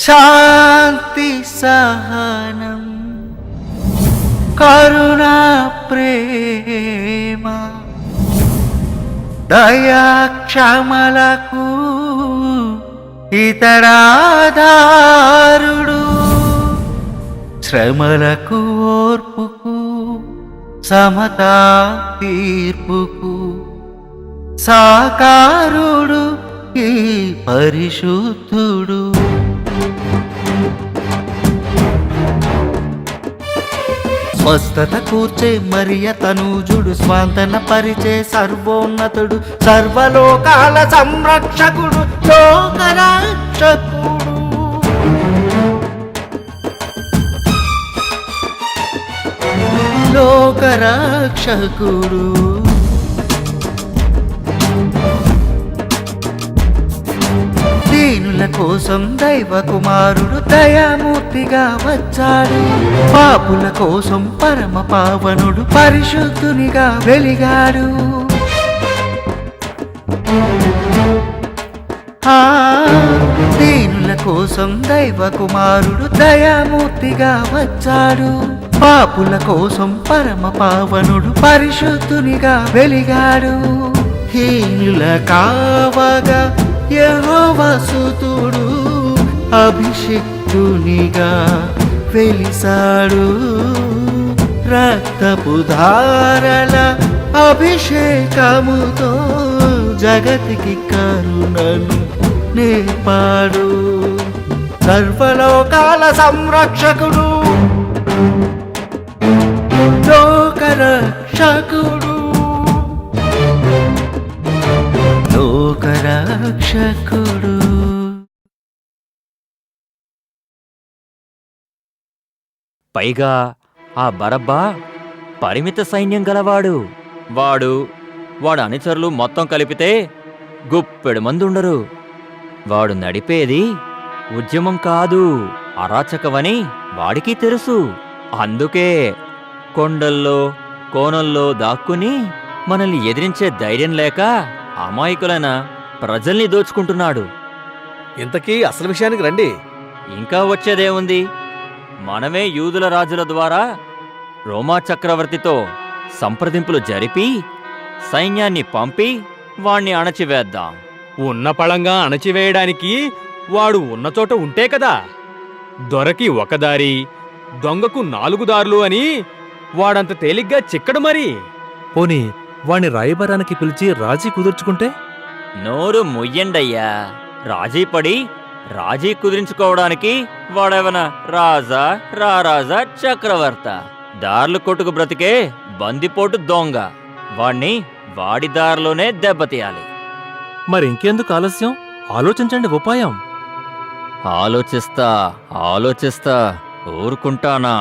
శాంతి సహనం కరుణా ప్రేమ దయా క్షమలకు ఇతడాధారుడు శ్రమలకు ఓర్పుకు సమతా తీర్పుకు సాకారుడు ఈ పరిశుద్ధుడు. స్వస్థత కూర్చే మరియ తనూజుడు స్వాంతన పరిచే సర్వోన్నతుడు సర్వలోకాల సంరక్షకుడు లోకరక్షకుడు. లోకరక్షకుడు దీనుల కోసం దైవ కుమారుడు దయామూర్తిగా వచ్చాడు. పాపుల కోసం పరమ పావనుడు పరిశుద్ధునిగా వెలిగాడు. దీనుల కోసం దైవ కుమారుడు దయామూర్తిగా వచ్చాడు. పాపుల కోసం పరమ పావనుడు పరిశుద్ధునిగా వెలిగాడు. హీనుల కావగా యెహోవా సుతుడు అభిషిక్తునిగా వెలిసాడు. రక్తపు ధారల అభిషేకముతో జగతికి కరుణను నేర్పాడు. సర్వలోకాల సంరక్షకుడు లోకరక్షకుడు లోకరక్షకుడు. పైగా ఆ బరబ్బా పరిమిత సైన్యం గలవాడు. వాడు అనుచరులు మొత్తం కలిపితే గుప్పెడు మంది ఉండరు. వాడు నడిపేది ఉద్యమం కాదు, అరాచకమని వాడికి తెలుసు. అందుకే కొండల్లో కోనల్లో దాక్కుని మనల్ని ఎదిరించే ధైర్యం లేక అమాయకులైన ప్రజల్ని దోచుకుంటున్నాడు. ఇంతకీ అసలు విషయానికి రండి. ఇంకా వచ్చేదేముంది? మనమే యూదుల రాజుల ద్వారా రోమా చక్రవర్తితో సంప్రదింపులు జరిపి సైన్యాన్ని పంపి వాణ్ణి అణచివేద్దాం. ఉన్న పళంగా అణచివేయడానికి వాడు ఉన్నచోట ఉంటే కదా. దొరకి ఒక దారి, దొంగకు 4 దారులు అని వాడంత తేలిగ్గా చిక్కడు మరి. పోనీ వాణ్ణి రాయబారానికి పిలిచి రాజీ కుదుర్చుకుంటే? నోరు ముయ్యండయ్యా. రాజీ కుదిరించుకోవడానికి వాడేవన రాజా రారాజా చక్రవర్త దారులు కొట్టుకు బ్రతికే బందిపోటు దొంగ. వాణ్ణి వాడి దారిలోనే దెబ్బతీయాలి. మరింకెందుకు ఆలస్యం? ఆలోచించండి ఉపాయం. ఆలోచిస్తా ఊరుకుంటానా?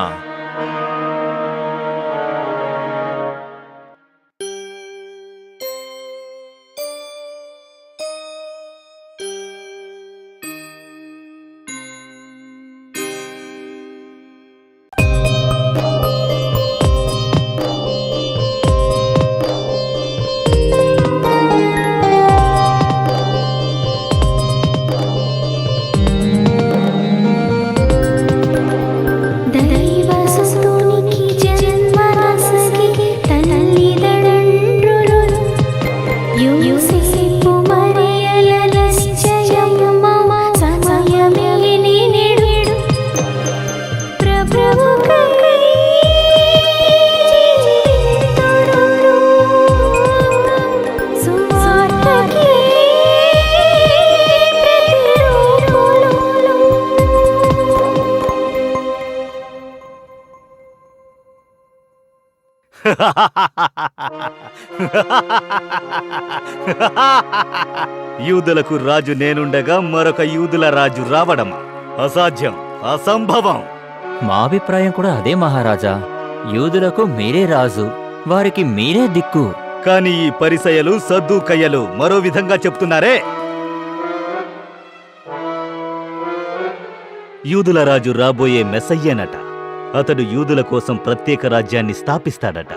యూదులకు రాజు నేనుండగా మరొక యూదుల రాజు రావడమా? అసాధ్యం, అసంభవం. మా అభిప్రాయం కూడా అదే మహారాజా. యూదులకు మీరే రాజు, వారికి మీరే దిక్కు. కాని ఈ పరిసయ్యులు సద్దూకయ్యలు మరో విధంగా చెప్తున్నారే. యూదుల రాజు రాబోయే మెస్సయ్యేనట. అతడు యూదుల కోసం ప్రత్యేక రాజ్యాన్ని స్థాపిస్తాడట.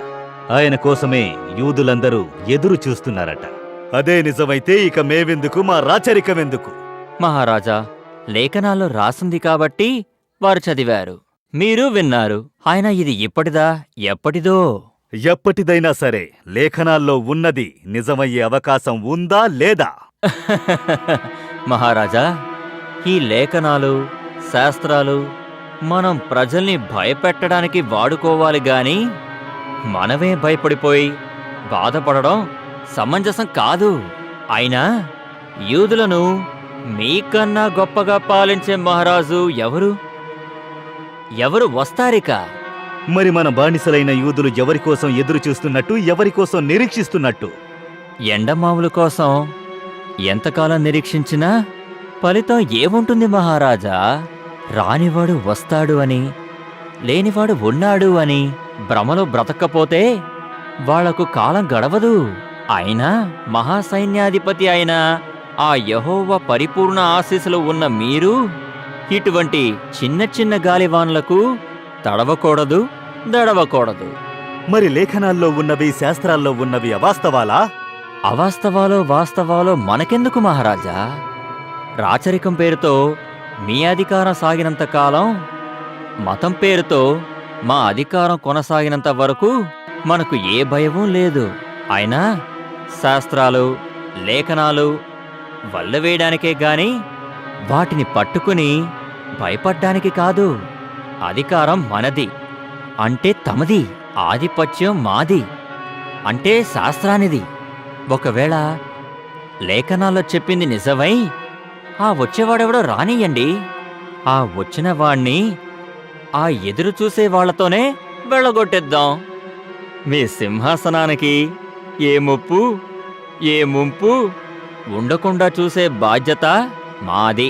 ఆయన కోసమే యూదులందరూ ఎదురు చూస్తున్నారట. అదే నిజమైతే ఇక మేవెందుకు, మా రాచరికమెందుకు? మహారాజా, లేఖనాల్లో రాసుంది కాబట్టి వారు చదివారు, మీరు విన్నారు. ఆయన ఇది ఇప్పటిదా ఎప్పటిదో? ఎప్పటిదైనా సరే లేఖనాల్లో ఉన్నది నిజమయ్యే అవకాశం ఉందా లేదా? మహారాజా, ఈ లేఖనాలు, శాస్త్రాలు మనం ప్రజల్ని భయపెట్టడానికి వాడుకోవాలి గాని మనమే భయపడిపోయి బాధపడడం సమంజసం కాదు. అయినా యూదులను మీకన్నా గొప్పగా పాలించే మహారాజు ఎవరు వస్తారిక? మరి మన బానిసలైన యూదులు ఎవరికోసం ఎదురు చూస్తున్నట్టు, ఎవరికోసం నిరీక్షిస్తున్నట్టు? ఎండమావుల కోసం ఎంతకాలం నిరీక్షించినా ఫలితం ఏముంటుంది మహారాజా? రానివాడు వస్తాడు అని, లేనివాడు ఉన్నాడు అని భ్రమలో బ్రతక్కపోతే వాళ్లకు కాలం గడవదు. అయినా మహాసైన్యాధిపతి అయిన ఆ యెహోవా పరిపూర్ణ ఆశీస్సులు ఉన్న మీరు ఇటువంటి చిన్న చిన్న గాలివాన్లకు తడవకూడదు, దడవకూడదు. మరి లేఖనాల్లో ఉన్నవి, శాస్త్రాల్లో ఉన్నవి అవాస్తవాలా? అవాస్తవాలో వాస్తవాలో మనకెందుకు మహారాజా? రాచరికం పేరుతో మీ అధికారం సాగినంత కాలం, మతం పేరుతో మా అధికారం కొనసాగినంత వరకు మనకు ఏ భయమూ లేదు. అయినా శాస్త్రాలు, లేఖనాలు వల్లవేయడానికే గాని వాటిని పట్టుకుని భయపడ్డానికి కాదు. అధికారం మనది అంటే తమది, ఆధిపత్యం మాది అంటే శాస్త్రానిది. ఒకవేళ లేఖనాల్లో చెప్పింది నిజమై ఆ వచ్చేవాడెవడో రానియండి. ఆ వచ్చిన వాణ్ణి ఆ ఎదురు చూసే వాళ్లతోనే వెళ్ళగొట్టేద్దాం. మీ సింహాసనానికి ఏ ముప్పు, ఏ ముంపు ఉండకుండా చూసే బాధ్యత మాది.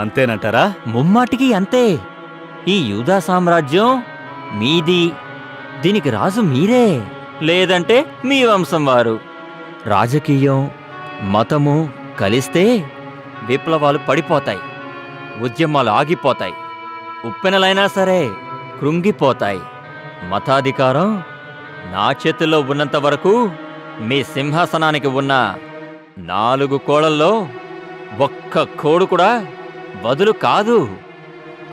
అంతేనంటారా? ముమ్మాటికి అంతే. ఈ యూదా సామ్రాజ్యం మీది, దీనికి రాజు మీరే, లేదంటే మీ వంశం వారు. రాజకీయం, మతము కలిస్తే విప్లవాలు పడిపోతాయి, ఉద్యమాలు ఆగిపోతాయి, ఉప్పెనలైనా సరే కృంగిపోతాయి. మతాధికారం నా చేతుల్లో ఉన్నంత వరకు మీ సింహాసనానికి ఉన్న 4 కోడల్లో ఒక్క కోడు కూడా బదులు కాదు.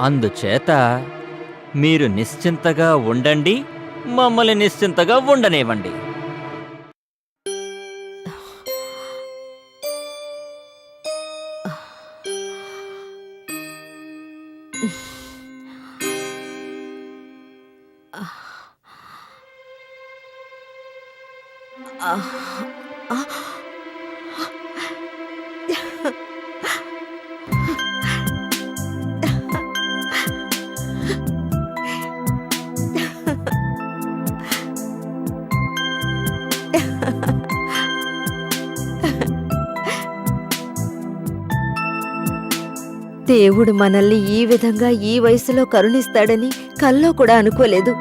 అందుచేత మీరు నిశ్చింతగా ఉండండి, మమ్మల్ని నిశ్చింతగా ఉండనివ్వండి. దేవుడు మనల్ని ఈ విధంగా ఈ వయసులో కరుణిస్తాడని కల్లో కూడా అనుకోలేదు.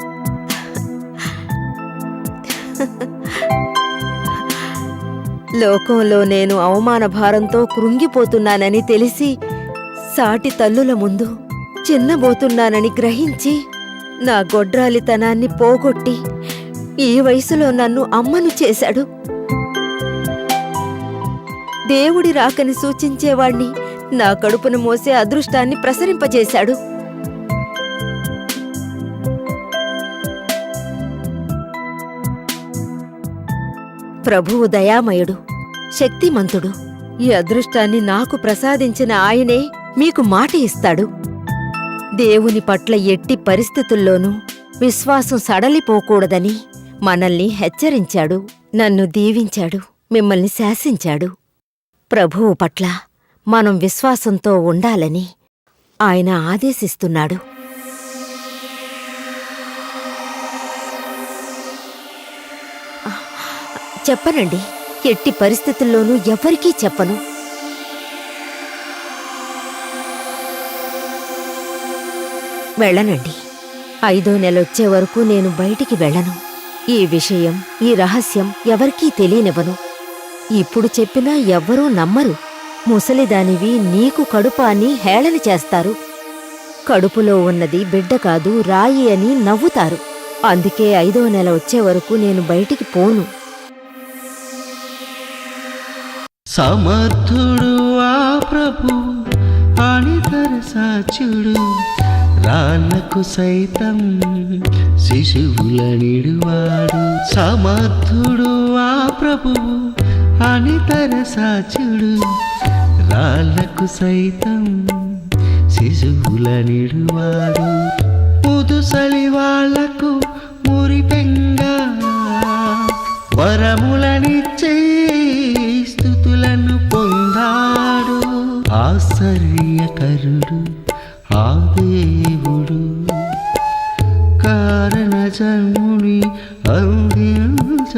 లోకంలో నేను అవమాన భారంతో కృంగిపోతున్నానని తెలిసి, సాటి తల్లుల ముందు చిన్నబోతున్నానని గ్రహించి, నా గొడ్రాలితనాన్ని పోగొట్టి ఈ వయసులో నన్ను అమ్మను చేశాడు. దేవుడి రాకని సూచించేవాణ్ణి, నా కడుపును మోసే అదృష్టాన్ని ప్రసరింపజేశాడు. ప్రభువు దయామయుడు, శక్తిమంతుడు. ఈ అదృష్టాన్ని నాకు ప్రసాదించిన ఆయనే మీకు మాట ఇస్తాడు. దేవుని పట్ల ఎట్టి పరిస్థితుల్లోనూ విశ్వాసం సడలిపోకూడదని మనల్ని హెచ్చరించాడు. నన్ను దీవించాడు, మిమ్మల్ని శాసించాడు. ప్రభువు పట్ల మనం విశ్వాసంతో ఉండాలని ఆయన ఆదేశిస్తున్నాడు. చెప్పనండి, ఎట్టి పరిస్థితుల్లోనూ ఎవరికీ చెప్పను. వెళ్ళనండి. 5వ నెల వచ్చే వరకు నేను బయటికి వెళ్ళను. ఈ విషయం, ఈ రహస్యం ఎవరికీ తెలియనివ్వను. ఇప్పుడు చెప్పినా ఎవ్వరూ నమ్మరు. ముసలిదానివి, నీకు కడుపా అని హేళన చేస్తారు. కడుపులో ఉన్నది బిడ్డ కాదు, రాయి అని నవ్వుతారు. అందుకే 5వ నెల వచ్చే వరకు నేను బయటికి పోను. సమర్థుడు ఆ ప్రభు అనితర సాచుడు, రాళ్ళకు సైతం శిశువుల నిడువాడు. సమర్థుడు ఆ ప్రభు అనితర సాచుడు, రాళ్ళకు సైతం శిశువుల నిడువాడు. ముదుసలి వాళ్లకు మురిపెంగా వరములనిచ్చే స్తుతులను పొందాడు. ఆశ్చర్యకరుడు ఆ దేవుడు, కారణ జన్ముని అందించవచ్చాడు.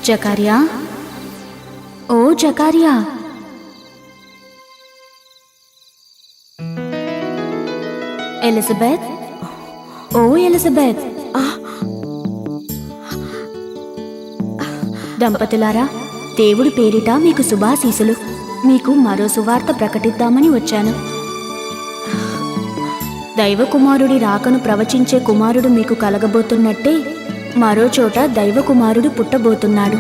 జకర్యా, ఓ జకర్యా, ఎలిజబెత్, ఓ ఎలిజబెత్. దంపతులారా, దేవుడి పేరిట మీకు శుభాశీసులు. మీకు మరో సువార్త ప్రకటిద్దామని వచ్చాను. దైవకుమారుడి రాకను ప్రవచించే కుమారుడు మీకు కలగబోతున్నట్టే మరో చోట దైవకుమారుడు పుట్టబోతున్నాడు.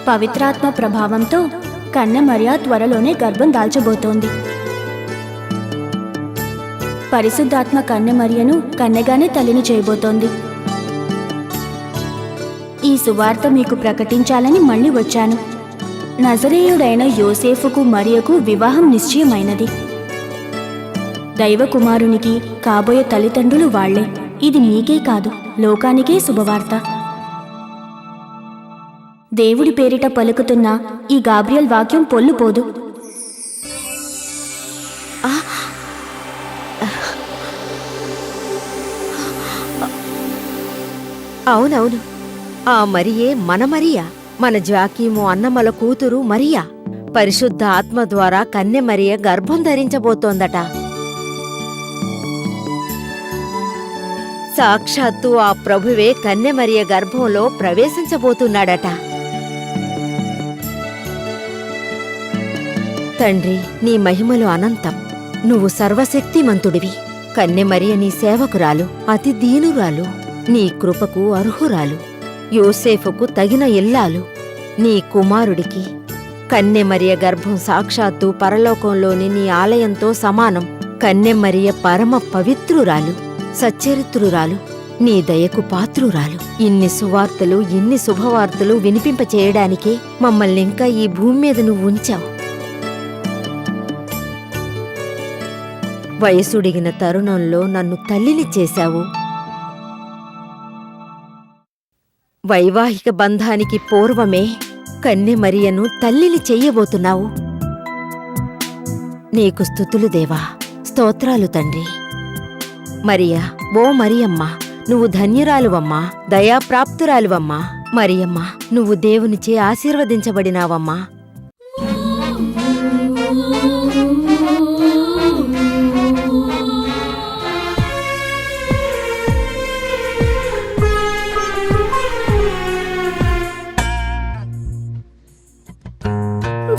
పవిత్రాత్మ ప్రభావంతో కన్య మరియ త్వరలోనే గర్భం దాల్చబోతోంది. పరిశుద్ధాత్మ కన్య మరియను కన్యగానే తల్లిని చేయబోతోంది. ఈ సువార్త మీకు ప్రకటించాలని మళ్ళీ వచ్చాను. నజరేయుడైన యోసేఫుకు మరియకు వివాహం నిశ్చయమైనది. దైవకుమారునికి కాబోయే తల్లిదండ్రులు వాళ్లే. ఇది మీకే కాదు, లోకానికే శుభవార్త. దేవుడి పేరిట పలుకుతున్న ఈ గాబ్రియల్ వాక్యం పొల్లుపోదు. అవునవును, ఆ మరియే మన మరియా, మన జాకీము అన్నమల కూతురు మరియా. పరిశుద్ధ ఆత్మ ద్వారా కన్య మరియ గర్భం ధరించబోతోందట. సాక్షాత్తు ఆ ప్రభువే కన్య మరియ గర్భంలో ప్రవేశించబోతున్నాడట. తండ్రి, నీ మహిమలు అనంతం. నువ్వు సర్వశక్తిమంతుడివి. కన్య మరియ నీ సేవకురాలు, అతి దీనురాలు, నీ కృపకు అర్హురాలు, యోసేఫుకు తగిన ఇల్లాలు. నీ కుమారుడికి కన్య మరియ గర్భం సాక్షాత్తు పరలోకంలోని నీ ఆలయంతో సమానం. కన్య మరియ పరమ పవిత్రురాలు, సచ్చరిత్రురాలు, నీ దయకు పాత్రురాలు. ఇన్ని సువార్తలు, ఇన్ని శుభవార్తలు వినిపింపచేయడానికే మమ్మల్నింకా ఈ భూమి మీద నువ్వు ఉంచావు. వయసుడిగిన తరుణంలో నన్ను తల్లిని చేశావు. వైవాహిక బంధానికి పూర్వమే కన్య మరియను తల్లిని చెయ్యబోతున్నావు. నీకు స్తుతులు దేవా, స్తోత్రాలు తండ్రి. మరియా, ఓ మరియమ్మ, నువ్వు ధన్యురాలువమ్మా, దయాప్రాప్తురాలువమ్మా. మరియమ్మ, నువ్వు దేవునిచే ఆశీర్వదించబడినావమ్మా.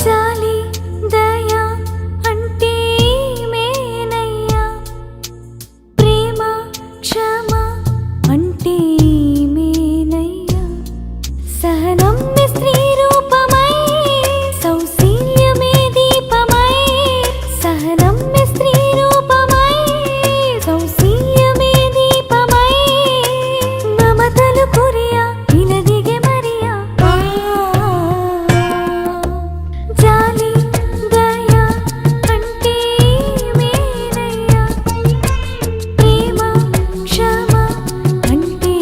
జాలి దయా అంటే మేనయ్యా, ప్రేమ క్షమ అంటే మేనయ్యా, సహనం స్త్రీ రూపమై, సౌశీల్యమే దీపమై, సహనం స్త్రీ రూపమై, సౌశీల్యమే దీపమై, మమతలు కురియా వినదిగే మరియా. జాలి దయా అంటే మేనయ్యా, ప్రేమ క్షమ అంటే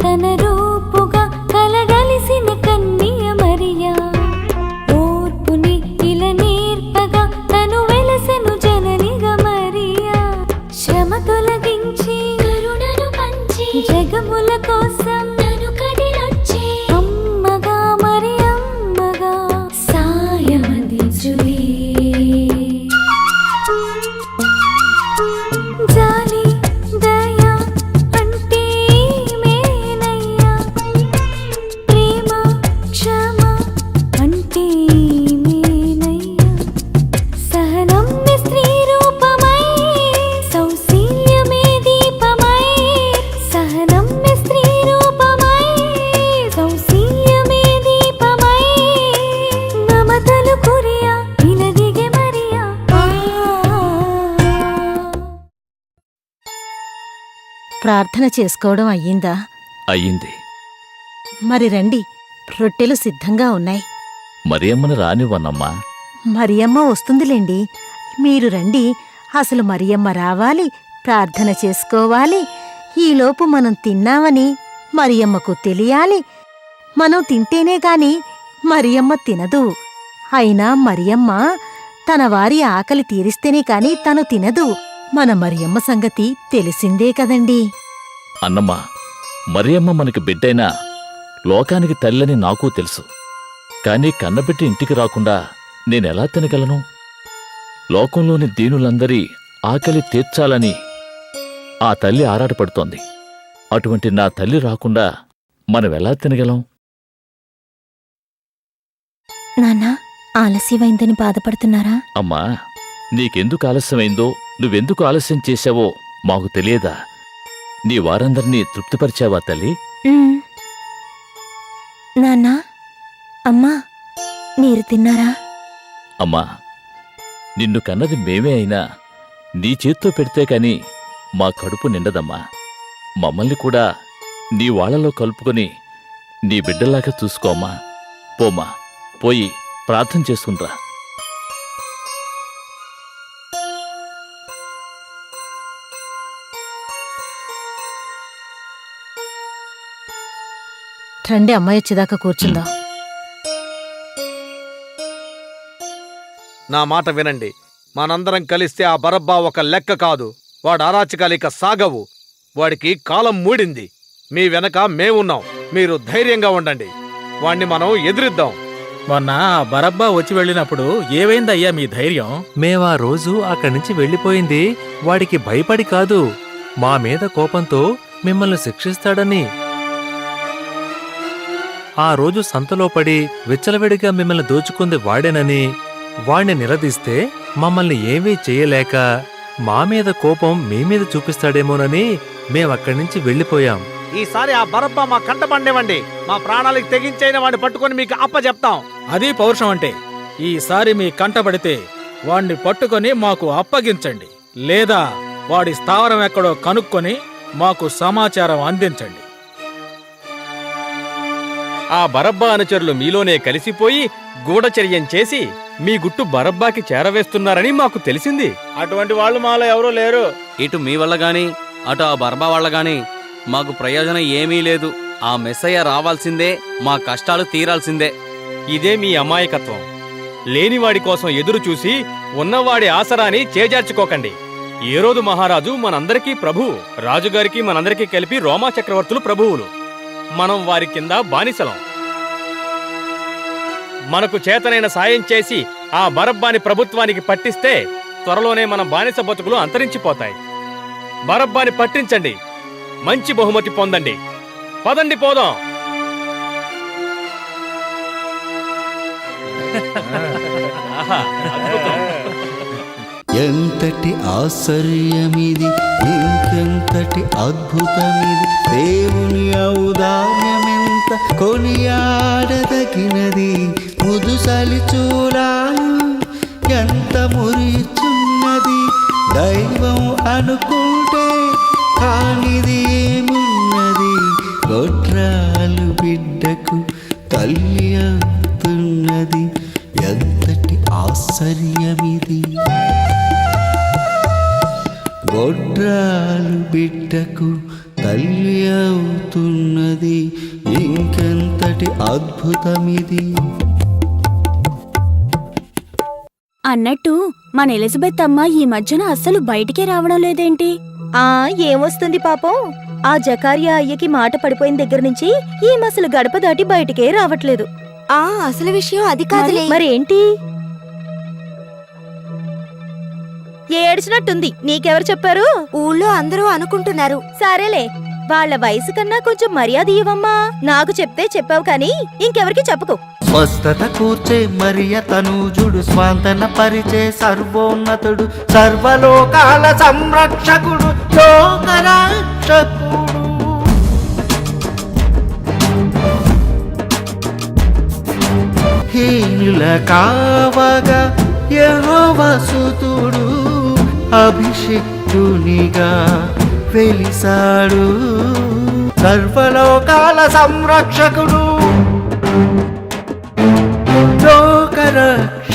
తన రూపుగా కలగలిసిన కన్య మరియా ఓర్పుని ఇలా నేర్పగా తను వెలసెను జననిగా మరియా శ్రమ తొలగించి కరుణను పంచి జగముల కోసం తను కదిలొచ్చే అమ్మగా మరియమ్మగా సాయమందించువే జాలి దయ అంటే మేనయ్యా ప్రేమ క్షమ అంటే మేనయ్యా సహనమ్మె స్త్రీ రూపమై సౌశీల్యమే దీపమై సహనమ్మె స్త్రీ రూపమై సౌశీల్యమే దీపమై మమతలు కురియా వినదిగే మరియా ప్రార్థన చేసుకోవడం అయ్యిందా? అయ్యింది. మరి రండి, రొట్టెలు సిద్ధంగా ఉన్నాయి. మరియమ్మని రానివ్వనమ్మా. మరియమ్మ వస్తుందిలేండి. మీరు రండి. అసలు మరియమ్మ రావాలి, ప్రార్థన చేసుకోవాలి. ఈలోపు మనం తిన్నామని మరియమ్మకు తెలియాలి. మనం తింటేనే గాని మరియమ్మ తినదు. అయినా మరియమ్మ తన వారి ఆకలి తీరిస్తేనే కాని తను తినదు. మన మరియమ్మ సంగతి తెలిసిందే కదండి. అన్నమ్మా, మరియమ్మ మనకి బిడ్డైనా లోకానికి తల్లని నాకూ తెలుసు. కాని కన్నబిడ్డ ఇంటికి రాకుండా నేనెలా తినగలను? లోకంలోని దీనులందరి ఆకలి తీర్చాలని ఆ తల్లి ఆరాటపడుతోంది. అటువంటి నా తల్లి రాకుండా మనమెలా తినగలం? నాన్నా, ఆలస్యమైందని బాధపడుతున్నారా? అమ్మా, నీకెందుకు ఆలస్యమైందో, నువ్వెందుకు ఆలస్యం చేశావో మాకు తెలియదా? నీ వారందర్నీ తృప్తిపరిచావా తల్లి? నాన్నా, అమ్మా, మీరు తిన్నారా? అమ్మా, నిన్ను కన్నది మేమే అయినా నీ చేత్తో పెడితే కాని మా కడుపు నిండదమ్మా. మమ్మల్ని కూడా నీ వాళ్లలో కలుపుకొని నీ బిడ్డలాగా చూసుకోమ్మా. పోమ్మా, పోయి ప్రార్థన చేసుకుంట్రా. రండి, అమ్మాయి వచ్చేదాకా కూర్చుందాం. నా మాట వినండి. మనందరం కలిస్తే ఆ బరబ్బా ఒక లెక్క కాదు. వాడు అరాచకాలిక సాగవు. వాడికి కాలం మూడింది. మీ వెనక మేమున్నాం. మీరు ధైర్యంగా ఉండండి. వాణ్ణి మనం ఎదిరిద్దాం. మొన్న ఆ బరబ్బా వచ్చి వెళ్ళినప్పుడు ఏవైందయ్యా మీ ధైర్యం? మేమా రోజు అక్కడి నుంచి వెళ్ళిపోయింది వాడికి భయపడి కాదు, మా మీద కోపంతో మిమ్మల్ని శిక్షిస్తాడని. ఆ రోజు సంతలో పడి విచ్చలవిడిగా మిమ్మల్ని దోచుకుంది వాడేనని వాణ్ణి నిలదీస్తే మమ్మల్ని ఏమీ చెయ్యలేక మా మీద కోపం మీ మీద చూపిస్తాడేమోనని మేమక్కడి నుంచి వెళ్ళిపోయాం. ఈసారి ఆ బరబ్బా మా కంట పండేవండి. మా ప్రాణాలకు తెగించైన వాడిని పట్టుకొని మీకు అప్పచెప్తాం. అది పౌరుషం అంటే. ఈసారి మీ కంటపడితే వాణ్ణి పట్టుకొని మాకు అప్పగించండి, లేదా వాడి స్థావరం ఎక్కడో కనుక్కొని మాకు సమాచారం అందించండి. ఆ బరబ్బా అనుచరులు మీలోనే కలిసిపోయి గూఢచర్యం చేసి మీ గుట్టు బరబ్బాకి చేరవేస్తున్నారని మాకు తెలిసింది. అటువంటి వాళ్ళు మాలో ఎవరూ లేరు. ఇటు మీ వల్ల గాని అటు ఆ బరబ్బా వల్ల గాని మాకు ప్రయోజనం ఏమీ లేదు. ఆ మెస్సయ్య రావాల్సిందే, మా కష్టాలు తీరాల్సిందే. ఇదే మీ అమాయకత్వం. లేనివాడి కోసం ఎదురు చూసి ఉన్నవాడి ఆసరాని చేజార్చుకోకండి. ఏరోదు మహారాజు మనందరికీ ప్రభువు. రాజుగారికి మనందరికీ కలిపి రోమా చక్రవర్తులు ప్రభువులు. మనం వారి కింద బానిసలం. మనకు చేతనైన సాయం చేసి ఆ బరబ్బాని ప్రభుత్వానికి పట్టిస్తే త్వరలోనే మన బానిస బతుకులు అంతరించిపోతాయి. బరబ్బాని పట్టించండి, మంచి బహుమతి పొందండి. పదండి, పోదాం. ఎంతటి ఆశ్చర్యమిది, ఇంకెంతటి అద్భుతమిది. దేవుని ఔదార్యమెంత కొనియాడదగినది. ముదుసలి చూలాలు ఎంత మురిచున్నది. దైవం అనుకుంటే కానిది ఏమున్నది. గొడ్రాలు బిడ్డకు తల్లి అవుతున్నది. ఎంతటి ఆశ్చర్యమిది. గొడ్రాలు బిడ్డకు తల్లి అవుతున్నది, ఇంకెంతటి అద్భుతమిది. అన్నట్టు మన ఎలిజబెత్ అమ్మ ఈ మధ్యన అస్సలు బయటికే రావడం లేదేంటి? ఏమొస్తుంది పాపం, ఆ జకారియా అయ్యకి మాట పడిపోయిన దగ్గర నుంచి ఈ మసలు గడప దాటి బయటికే రావట్లేదు. అసలు విషయం అది కాదులే. మరేంటి? ఏడ్చినట్టుంది, నీకెవరు చెప్పారు? ఊళ్ళో అందరూ అనుకుంటున్నారు. సరేలే, వాళ్ళ వయసు కన్నా కొంచెం మర్యాద ఇవ్వమ్మా. నాకు చెప్తే చెప్పావు కానీ ఇంకెవరికి చెప్పుకో. స్వస్థత కూర్చే మరియ తనూజుడు, స్వాంతన పరిచే సర్వోన్నతుడు, సర్వలోకాల సంరక్షకుడు, లోకరక్షకుడు. హీనుల కావగా యెహోవా సుతుడు, అభిషిక్తునిగా వెలిసాడు, సర్వలోకాల సంరక్షకుడు, లోకరక్షకుడు,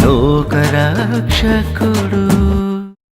లోకరక్షకుడు.